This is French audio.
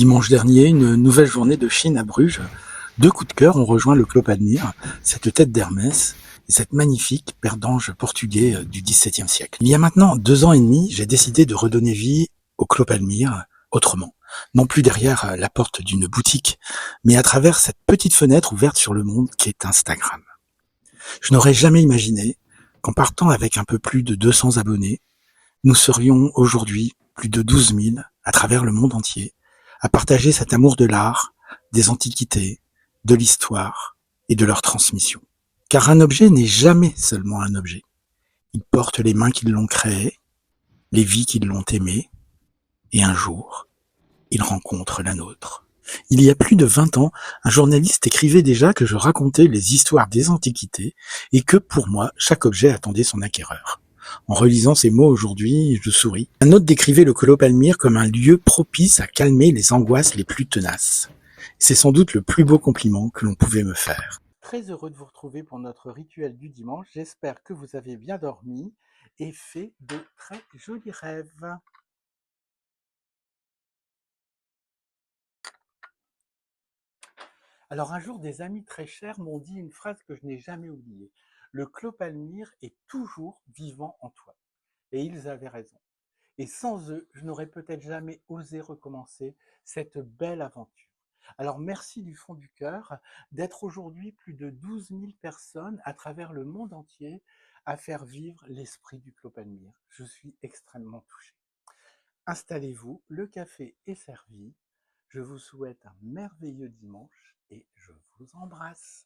Dimanche dernier, une nouvelle journée de Chine à Bruges. Deux coups de cœur ont rejoint le Clos Palmyre, cette tête d'Hermès et cette magnifique paire d'anges portugais du XVIIe siècle. Il y a maintenant 2 ans et demi, j'ai décidé de redonner vie au Clos Palmyre autrement. Non plus derrière la porte d'une boutique, mais à travers cette petite fenêtre ouverte sur le monde qui est Instagram. Je n'aurais jamais imaginé qu'en partant avec un peu plus de 200 abonnés, nous serions aujourd'hui plus de 12 000 à travers le monde entier à partager cet amour de l'art, des antiquités, de l'histoire et de leur transmission. Car un objet n'est jamais seulement un objet. Il porte les mains qui l'ont créé, les vies qui l'ont aimé, et un jour, il rencontre la nôtre. Il y a plus de 20 ans, un journaliste écrivait déjà que je racontais les histoires des antiquités et que pour moi, chaque objet attendait son acquéreur. En relisant ces mots aujourd'hui, je souris. Un autre décrivait le Clos Palmyre comme un lieu propice à calmer les angoisses les plus tenaces. C'est sans doute le plus beau compliment que l'on pouvait me faire. Très heureux de vous retrouver pour notre rituel du dimanche. J'espère que vous avez bien dormi et fait de très jolis rêves. Alors un jour, des amis très chers m'ont dit une phrase que je n'ai jamais oubliée. Le Clos Palmyre est toujours vivant en toi. Et ils avaient raison. Et sans eux, je n'aurais peut-être jamais osé recommencer cette belle aventure. Alors merci du fond du cœur d'être aujourd'hui plus de 12 000 personnes à travers le monde entier à faire vivre l'esprit du Clos Palmyre. Je suis extrêmement touché. Installez-vous, le café est servi. Je vous souhaite un merveilleux dimanche et je vous embrasse.